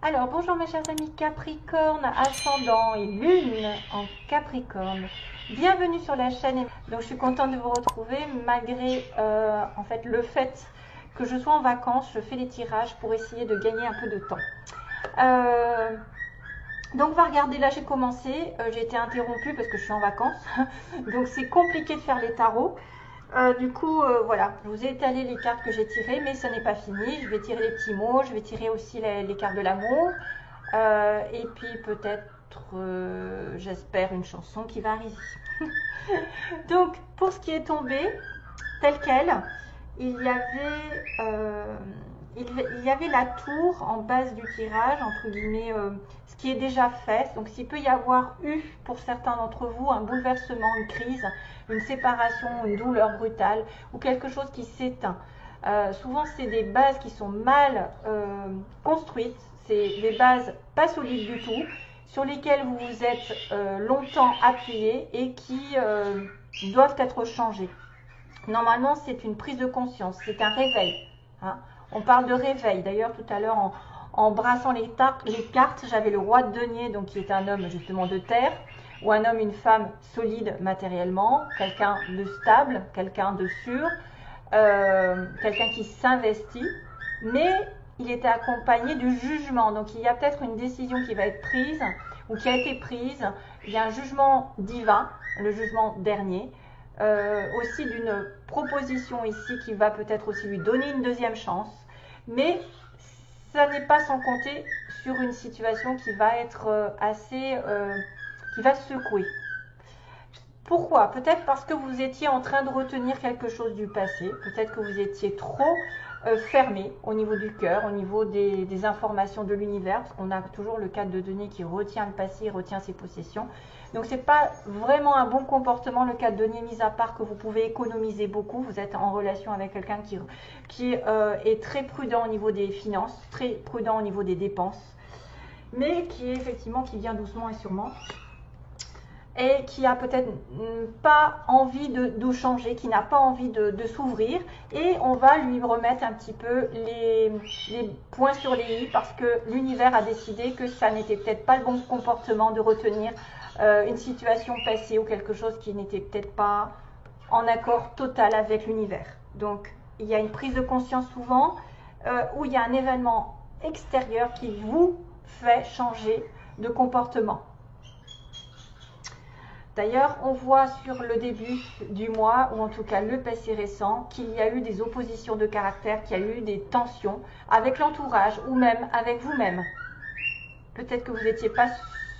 Alors, bonjour mes chers amis Capricorne, ascendant et lune en Capricorne. Bienvenue sur la chaîne. Donc, je suis contente de vous retrouver malgré en fait le fait que je sois en vacances. Je fais les tirages pour essayer de gagner un peu de temps. Donc, on va regarder. Là, j'ai commencé. J'ai été interrompue parce que je suis en vacances. Donc, c'est compliqué de faire les tarots. Voilà, je vous ai étalé les cartes que j'ai tirées, mais ce n'est pas fini. Je vais tirer les petits mots, je vais tirer aussi les cartes de l'amour. Et puis peut-être, j'espère, une chanson qui va arriver. Donc, pour ce qui est tombé, tel quel, il y avait la tour en base du tirage, entre guillemets, ce qui est déjà fait. Donc, s'il peut y avoir eu, pour certains d'entre vous, un bouleversement, une crise, une séparation, une douleur brutale ou quelque chose qui s'éteint. Souvent, c'est des bases qui sont mal construites, c'est des bases pas solides du tout, sur lesquelles vous vous êtes longtemps appuyé et qui doivent être changées. Normalement, c'est une prise de conscience, c'est un réveil. Hein. On parle de réveil. D'ailleurs, tout à l'heure, en brassant les cartes, j'avais le roi de denier, donc qui est un homme justement de terre, ou un homme, une femme solide matériellement, quelqu'un de stable, quelqu'un de sûr, quelqu'un qui s'investit, mais il était accompagné du jugement. Donc il y a peut-être une décision qui va être prise ou qui a été prise. Il y a un jugement divin, le jugement dernier, aussi d'une proposition ici qui va peut-être aussi lui donner une deuxième chance. Mais ça n'est pas sans compter sur une situation qui va être qui va secouer. Pourquoi? Peut-être parce que vous étiez en train de retenir quelque chose du passé, peut-être que vous étiez trop fermé au niveau du cœur, au niveau des informations de l'univers, parce qu'on a toujours le cadre de denier qui retient le passé, retient ses possessions. Donc c'est pas vraiment un bon comportement, le cadre de denier, mis à part que vous pouvez économiser beaucoup. Vous êtes en relation avec quelqu'un qui est très prudent au niveau des finances, très prudent au niveau des dépenses, mais qui est effectivement qui vient doucement et sûrement, et qui a peut-être pas envie de changer, qui n'a pas envie de s'ouvrir, et on va lui remettre un petit peu les points sur les i, parce que l'univers a décidé que ça n'était peut-être pas le bon comportement de retenir une situation passée ou quelque chose qui n'était peut-être pas en accord total avec l'univers. Donc il y a une prise de conscience souvent où il y a un événement extérieur qui vous fait changer de comportement. D'ailleurs, on voit sur le début du mois, ou en tout cas le passé récent, qu'il y a eu des oppositions de caractère, qu'il y a eu des tensions avec l'entourage ou même avec vous-même. Peut-être que vous n'étiez pas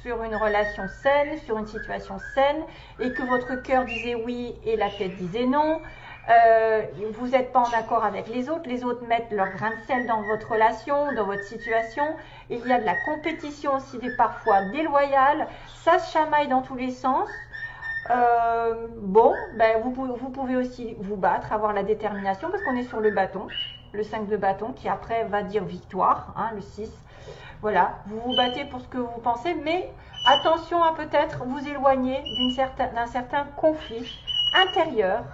sur une relation saine, sur une situation saine, et que votre cœur disait oui et la tête disait non. Vous n'êtes pas en accord avec les autres mettent leur grain de sel dans votre relation, dans votre situation. Il y a de la compétition aussi, parfois déloyale, ça se chamaille dans tous les sens. Vous pouvez aussi vous battre, avoir la détermination, parce qu'on est sur le bâton, le 5 de bâton, qui après va dire victoire, hein, le 6. Voilà, vous vous battez pour ce que vous pensez, mais attention à peut-être vous éloigner d'un certain conflit intérieur,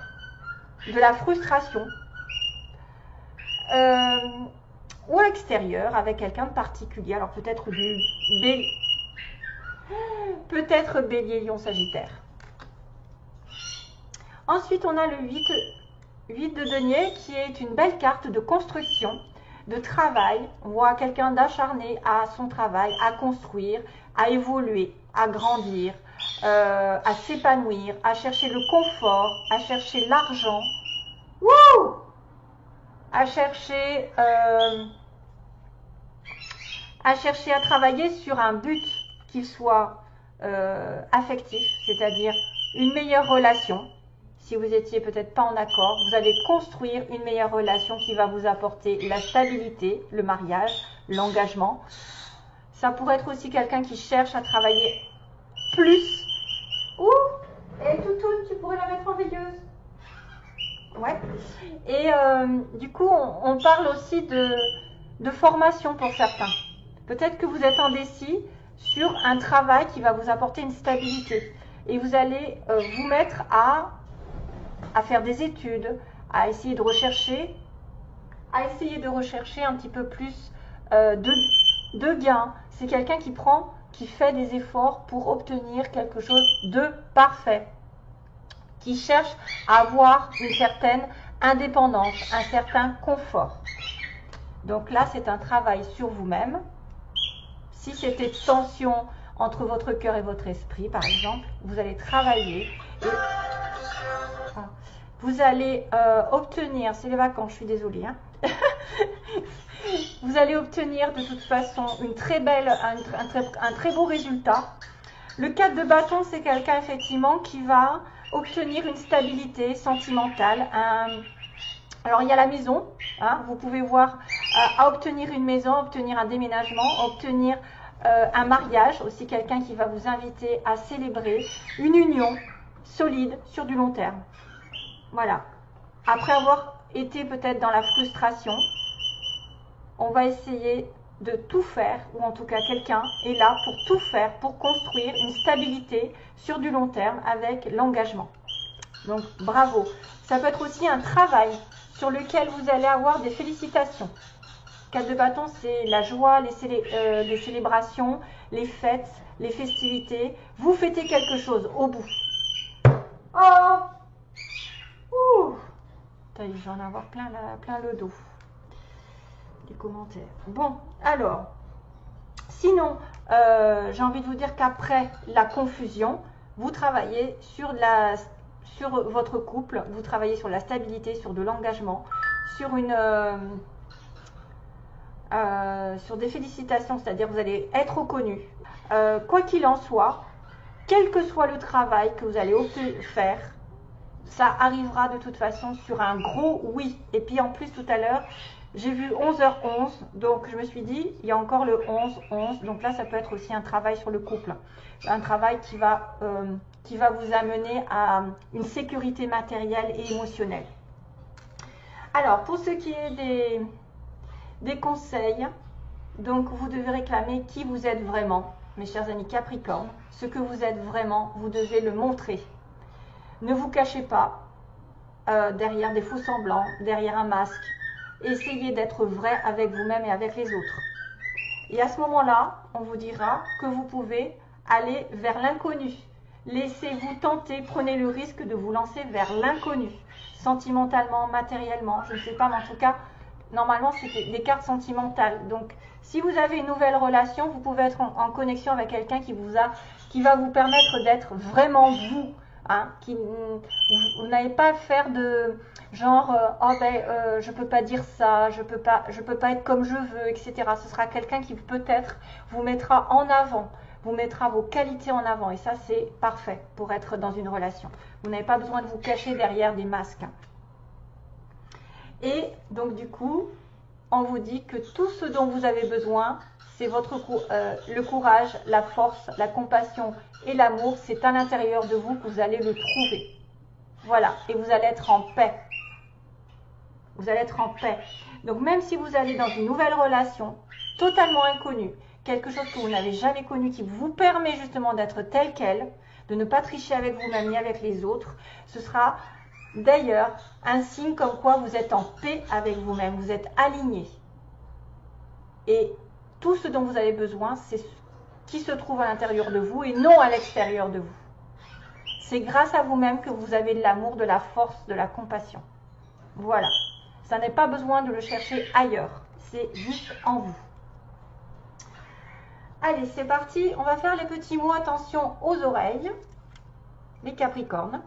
de la frustration, ou extérieur avec quelqu'un de particulier. Alors peut-être bélier, lion, sagittaire. Ensuite, on a le 8 de denier qui est une belle carte de construction, de travail. On voit quelqu'un d'acharné à son travail, à construire, à évoluer, à grandir, à s'épanouir, à chercher le confort, à chercher l'argent, à chercher à travailler sur un but qu'il soit affectif, c'est-à-dire une meilleure relation. Si vous étiez peut-être pas en accord, vous allez construire une meilleure relation qui va vous apporter la stabilité, le mariage, l'engagement. Ça pourrait être aussi quelqu'un qui cherche à travailler plus. Et Toutoune, tu pourrais la mettre en veilleuse. Ouais. Et du coup, on parle aussi de formation pour certains. Peut-être que vous êtes indécis sur un travail qui va vous apporter une stabilité. Et vous allez vous mettre à faire des études, à essayer de rechercher un petit peu plus de gain. C'est quelqu'un qui fait des efforts pour obtenir quelque chose de parfait, qui cherche à avoir une certaine indépendance, un certain confort. Donc là, c'est un travail sur vous-même. Si c'était tension entre votre cœur et votre esprit, par exemple, vous allez travailler et vous allez obtenir, c'est les vacances, je suis désolée, hein. Vous allez obtenir de toute façon une très belle, un très beau résultat. Le 4 de bâton, c'est quelqu'un effectivement qui va obtenir une stabilité sentimentale. Alors il y a la maison, hein, vous pouvez voir, à obtenir une maison, obtenir un déménagement, obtenir un mariage, aussi quelqu'un qui va vous inviter à célébrer une union solide sur du long terme. Voilà. Après avoir été peut-être dans la frustration, on va essayer de tout faire, ou en tout cas quelqu'un est là pour tout faire, pour construire une stabilité sur du long terme avec l'engagement. Donc bravo. Ça peut être aussi un travail sur lequel vous allez avoir des félicitations. 4 de bâton, c'est la joie, les célébrations, les fêtes, les festivités. Vous fêtez quelque chose au bout. Oh! Ouh! Je vais en avoir plein le dos. Les commentaires. Bon, alors, sinon, j'ai envie de vous dire qu'après la confusion, vous travaillez sur votre couple, vous travaillez sur la stabilité, sur de l'engagement, sur sur des félicitations, c'est-à-dire vous allez être reconnu. Quoi qu'il en soit, quel que soit le travail que vous allez faire, ça arrivera de toute façon sur un gros oui. Et puis en plus tout à l'heure, j'ai vu 11h11, donc je me suis dit, il y a encore le 11-11, donc là ça peut être aussi un travail sur le couple. Un travail qui va vous amener à une sécurité matérielle et émotionnelle. Alors, pour ce qui est des conseils, donc vous devez réclamer qui vous êtes vraiment, mes chers amis Capricorne. Ce que vous êtes vraiment, vous devez le montrer. Ne vous cachez pas derrière des faux semblants, derrière un masque. Essayez d'être vrai avec vous-même et avec les autres. Et à ce moment-là, on vous dira que vous pouvez aller vers l'inconnu. Laissez-vous tenter, prenez le risque de vous lancer vers l'inconnu. Sentimentalement, matériellement, je ne sais pas, mais en tout cas, normalement, c'est des cartes sentimentales. Donc, si vous avez une nouvelle relation, vous pouvez être en connexion avec quelqu'un qui va vous permettre d'être vraiment vous. Hein, vous n'allez pas faire de genre je peux pas dire ça, je peux pas être comme je veux, etc. Ce sera quelqu'un qui peut-être vous mettra en avant, vous mettra vos qualités en avant, et ça c'est parfait pour être dans une relation. Vous n'avez pas besoin de vous cacher derrière des masques. Et donc du coup, on vous dit que tout ce dont vous avez besoin, c'est le courage, la force, la compassion et l'amour, c'est à l'intérieur de vous que vous allez le trouver. Voilà, et vous allez être en paix. Vous allez être en paix. Donc même si vous allez dans une nouvelle relation, totalement inconnue, quelque chose que vous n'avez jamais connu, qui vous permet justement d'être tel quel, de ne pas tricher avec vous-même ni avec les autres, ce sera d'ailleurs un signe comme quoi vous êtes en paix avec vous-même, vous êtes aligné. Et tout ce dont vous avez besoin, c'est ce qui se trouve à l'intérieur de vous et non à l'extérieur de vous. C'est grâce à vous-même que vous avez de l'amour, de la force, de la compassion. Voilà. Ça n'est pas besoin de le chercher ailleurs. C'est juste en vous. Allez, c'est parti. On va faire les petits mots. Attention aux oreilles. Les Capricornes.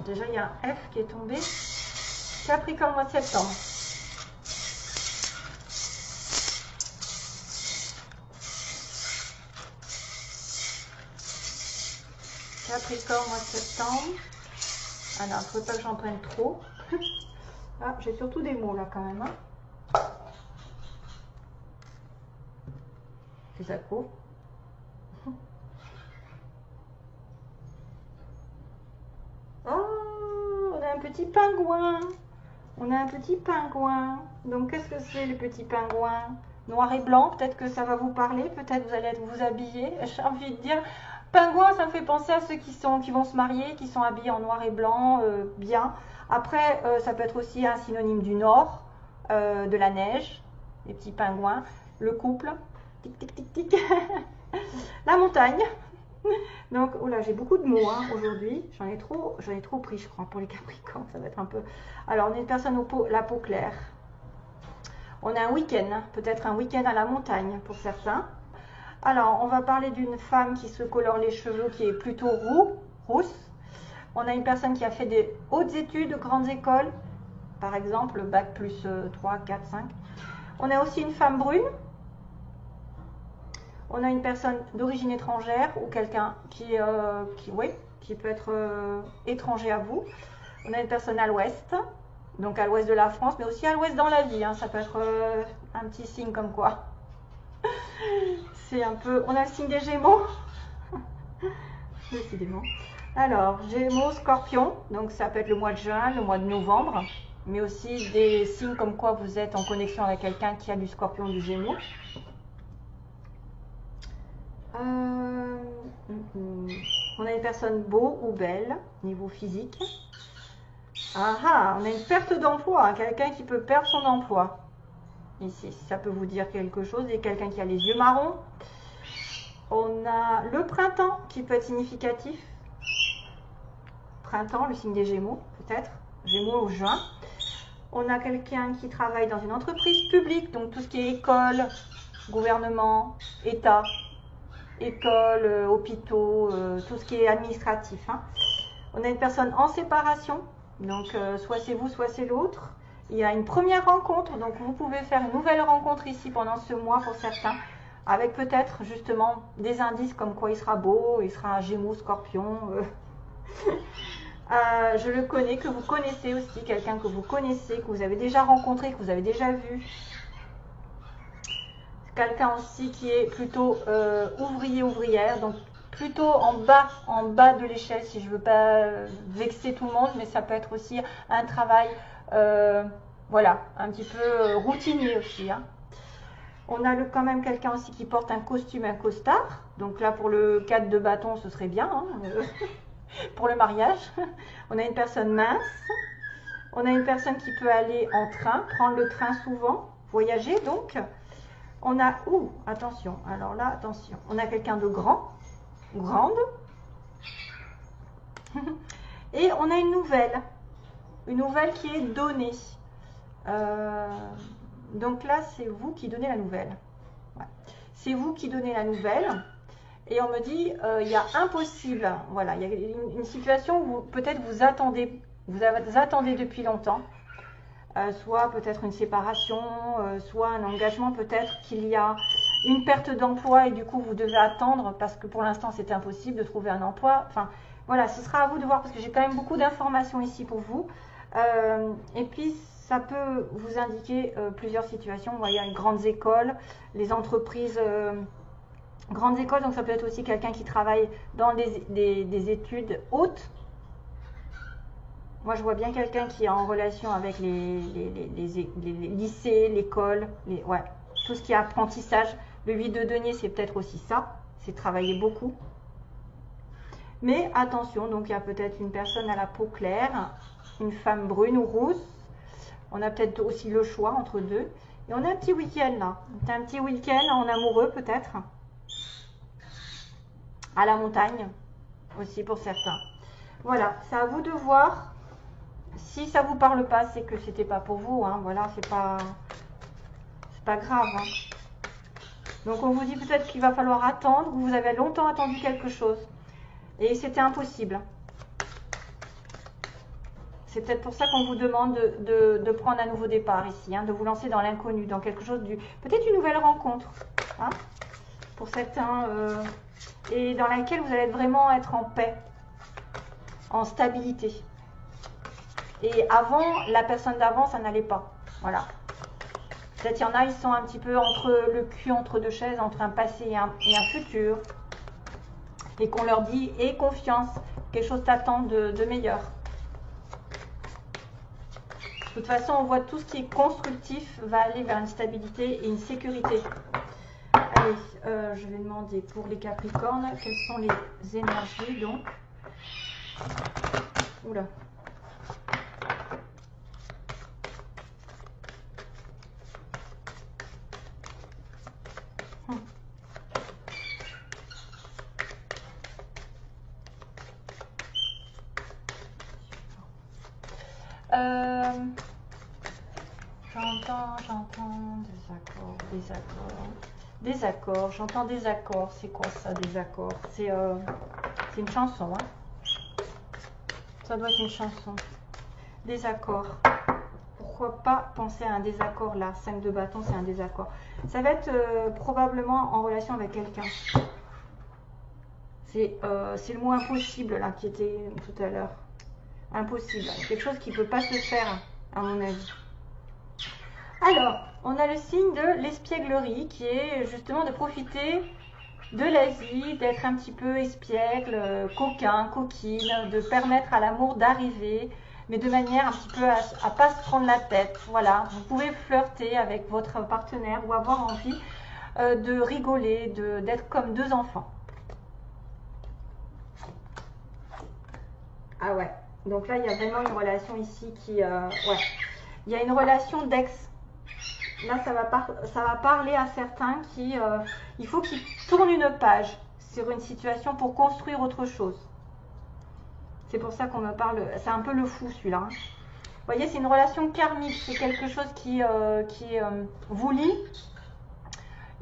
Déjà, il y a un F qui est tombé. Capricorne, mois de septembre. Capricorne, mois de septembre. Ah non, il ne faut pas que j'en prenne trop. Ah, j'ai surtout des mots là quand même. Hein. C'est ça court. Un petit pingouin. On a un petit pingouin. Donc, qu'est-ce que c'est le petit pingouin? Noir et blanc, peut-être que ça va vous parler. Peut-être vous allez vous habiller. J'ai envie de dire, Pingouin, ça me fait penser à ceux qui vont se marier, qui sont habillés en noir et blanc, bien. Après, ça peut être aussi un synonyme du nord, de la neige, les petits pingouins. Le couple, tic tic tic tic. La montagne. Donc, oh là, j'ai beaucoup de mots hein, aujourd'hui. J'en ai trop pris, je crois, pour les Capricornes. Ça va être un peu. Alors, on est une personne la peau claire. On a un week-end, peut-être un week-end à la montagne pour certains. Alors, on va parler d'une femme qui se colore les cheveux, qui est plutôt rousse. On a une personne qui a fait des hautes études, grandes écoles, par exemple, bac plus 3, 4, 5. On a aussi une femme brune. On a une personne d'origine étrangère ou quelqu'un qui peut être étranger à vous. On a une personne à l'ouest, donc à l'ouest de la France, mais aussi à l'ouest dans la vie. Hein. Ça peut être un petit signe comme quoi. C'est un peu... On a le signe des Gémeaux. Décidément. Alors, Gémeaux, Scorpion, donc ça peut être le mois de juin, le mois de novembre, mais aussi des signes comme quoi vous êtes en connexion avec quelqu'un qui a du Scorpion, du Gémeaux. On a une personne beau ou belle, niveau physique. On a une perte d'emploi, hein, quelqu'un qui peut perdre son emploi. Ici, ça peut vous dire quelque chose, et quelqu'un qui a les yeux marrons. On a le printemps qui peut être significatif. Printemps, le signe des Gémeaux, peut-être. Gémeaux ou juin. On a quelqu'un qui travaille dans une entreprise publique, donc tout ce qui est école, gouvernement, État, école, hôpitaux, tout ce qui est administratif. Hein. On a une personne en séparation, donc soit c'est vous, soit c'est l'autre. Il y a une première rencontre, donc vous pouvez faire une nouvelle rencontre ici pendant ce mois pour certains, avec peut-être justement des indices comme quoi il sera beau, il sera un Gémeaux, Scorpion. Je le connais, que vous connaissez aussi, quelqu'un que vous connaissez, que vous avez déjà rencontré, que vous avez déjà vu. Quelqu'un aussi qui est plutôt ouvrier, ouvrière, donc plutôt en bas de l'échelle, si je ne veux pas vexer tout le monde, mais ça peut être aussi un travail, voilà, un petit peu routinier aussi. Hein. On a quand même quelqu'un aussi qui porte un costume, un costard, donc là pour le 4 de bâton, ce serait bien, hein, pour le mariage. On a une personne mince, on a une personne qui peut aller en train, prendre le train souvent, voyager donc. On a, attention, alors là, attention, on a quelqu'un de grand, ou grande, et on a une nouvelle qui est donnée. Donc là, c'est vous qui donnez la nouvelle. Ouais. C'est vous qui donnez la nouvelle, et on me dit, il y a impossible, voilà, il y a une situation où peut-être vous attendez depuis longtemps. Soit peut-être une séparation, soit un engagement, peut-être qu'il y a une perte d'emploi et du coup vous devez attendre parce que pour l'instant c'est impossible de trouver un emploi. Enfin voilà, ce sera à vous de voir parce que j'ai quand même beaucoup d'informations ici pour vous. Et puis ça peut vous indiquer plusieurs situations. Vous voyez, les grandes écoles, les entreprises, grandes écoles, donc ça peut être aussi quelqu'un qui travaille dans des études hautes. Moi, je vois bien quelqu'un qui est en relation avec les lycées, l'école, tout ce qui est apprentissage. Le 8 de denier, c'est peut-être aussi ça, c'est travailler beaucoup. Mais attention, donc il y a peut-être une personne à la peau claire, une femme brune ou rousse. On a peut-être aussi le choix entre deux. Et on a un petit week-end là. Un petit week-end en amoureux peut-être. À la montagne aussi pour certains. Voilà, c'est à vous de voir. Si ça vous parle pas, c'est que c'était pas pour vous, hein. Voilà, c'est pas grave. Hein. Donc on vous dit peut-être qu'il va falloir attendre, ou vous avez longtemps attendu quelque chose, et c'était impossible. C'est peut-être pour ça qu'on vous demande de prendre un nouveau départ ici, hein, de vous lancer dans l'inconnu, dans quelque chose peut-être une nouvelle rencontre, hein, pour certains, et dans laquelle vous allez vraiment être en paix, en stabilité. Et avant, la personne d'avant, ça n'allait pas. Voilà. Peut-être il y en a, ils sont un petit peu entre le cul, entre deux chaises, entre un passé et un futur. Et qu'on leur dit, aie confiance, quelque chose t'attend de meilleur. De toute façon, on voit tout ce qui est constructif va aller vers une stabilité et une sécurité. Allez, Allez, je vais demander pour les Capricornes, quelles sont les énergies donc. Oula. J'entends des accords, j'entends des accords. C'est quoi ça, des accords? C'est une chanson, hein. Ça doit être une chanson. Des accords. Pourquoi pas penser à un désaccord là? 5 de bâton, c'est un désaccord. Ça va être probablement en relation avec quelqu'un. C'est le mot impossible là qui était tout à l'heure. Impossible. Quelque chose qui ne peut pas se faire, à mon avis. Alors, on a le signe de l'espièglerie qui est justement de profiter de la vie, d'être un petit peu espiègle, coquin, coquine, de permettre à l'amour d'arriver, mais de manière un petit peu à pas se prendre la tête. Voilà, vous pouvez flirter avec votre partenaire ou avoir envie de rigoler, d'être comme deux enfants. Ah ouais, donc là il y a vraiment une relation ici qui... ouais, il y a une relation d'ex. Là, ça va parler à certains qui, il faut qu'ils tournent une page sur une situation pour construire autre chose. C'est pour ça qu'on me parle, c'est un peu le fou celui-là. Hein. Vous voyez, c'est une relation karmique, c'est quelque chose qui vous lie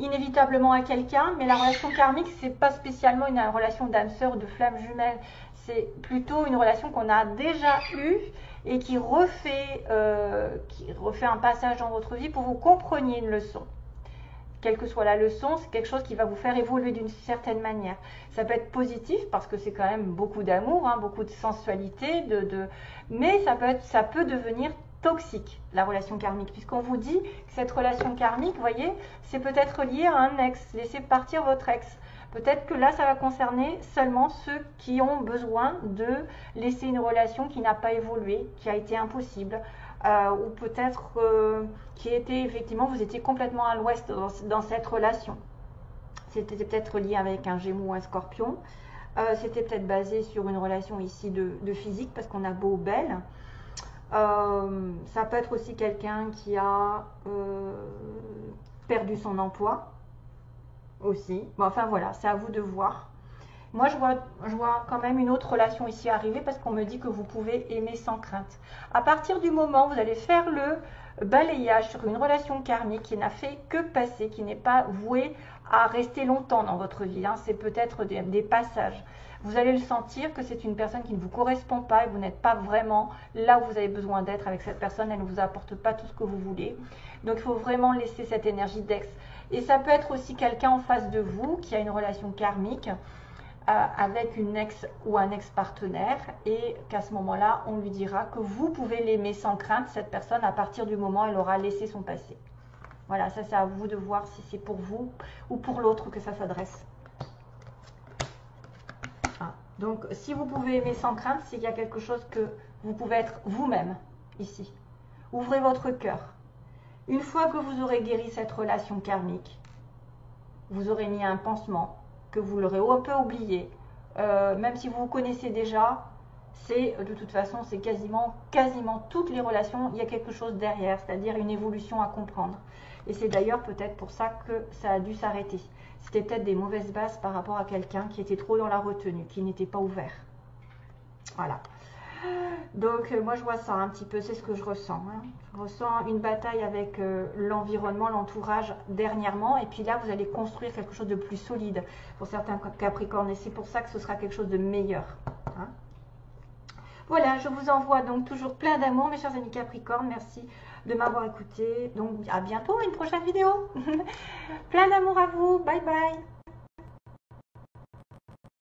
inévitablement à quelqu'un, mais la relation karmique, c'est pas spécialement une relation d'âme sœur ou de flamme jumelle, c'est plutôt une relation qu'on a déjà eue et qui refait un passage dans votre vie pour que vous compreniez une leçon. Quelle que soit la leçon, c'est quelque chose qui va vous faire évoluer d'une certaine manière. Ça peut être positif parce que c'est quand même beaucoup d'amour, hein, beaucoup de sensualité, mais ça peut devenir toxique, la relation karmique, puisqu'on vous dit que cette relation karmique, vous voyez, c'est peut-être lié à un ex. Laissez partir votre ex. Peut-être que là, ça va concerner seulement ceux qui ont besoin de laisser une relation qui n'a pas évolué, qui a été impossible, ou peut-être qui était effectivement, vous étiez complètement à l'ouest dans cette relation. C'était peut-être lié avec un Gémeaux ou un Scorpion. C'était peut-être basé sur une relation ici de physique, parce qu'on a beau, belle. Ça peut être aussi quelqu'un qui a perdu son emploi aussi. Bon, enfin voilà, c'est à vous de voir. Moi, je vois quand même une autre relation ici arriver parce qu'on me dit que vous pouvez aimer sans crainte. À partir du moment où vous allez faire le balayage sur une relation karmique qui n'a fait que passer, qui n'est pas vouée à rester longtemps dans votre vie, hein, c'est peut-être des passages. Vous allez le sentir que c'est une personne qui ne vous correspond pas et vous n'êtes pas vraiment là où vous avez besoin d'être avec cette personne. Elle ne vous apporte pas tout ce que vous voulez. Donc, il faut vraiment laisser cette énergie d'ex. Et ça peut être aussi quelqu'un en face de vous qui a une relation karmique avec une ex ou un ex-partenaire et qu'à ce moment-là, on lui dira que vous pouvez l'aimer sans crainte, cette personne, à partir du moment où elle aura laissé son passé. Voilà, ça c'est à vous de voir si c'est pour vous ou pour l'autre que ça s'adresse. Donc, si vous pouvez aimer sans crainte, c'est qu'il y a quelque chose que vous pouvez être vous-même ici. Ouvrez votre cœur. Une fois que vous aurez guéri cette relation karmique, vous aurez mis un pansement, que vous l'aurez un peu oublié. Même si vous vous connaissez déjà, c'est de toute façon, c'est quasiment toutes les relations, il y a quelque chose derrière, c'est-à-dire une évolution à comprendre. Et c'est d'ailleurs peut-être pour ça que ça a dû s'arrêter. C'était peut-être des mauvaises bases par rapport à quelqu'un qui était trop dans la retenue, qui n'était pas ouvert. Voilà. Donc moi je vois ça un petit peu, c'est ce que je ressens. Hein. Je ressens une bataille avec l'environnement, l'entourage dernièrement. Et puis là vous allez construire quelque chose de plus solide pour certains Capricornes. Et c'est pour ça que ce sera quelque chose de meilleur. Hein. Voilà, je vous envoie donc toujours plein d'amour mes chers amis Capricornes. Merci de m'avoir écouté. Donc à bientôt, une prochaine vidéo. Plein d'amour à vous. Bye bye.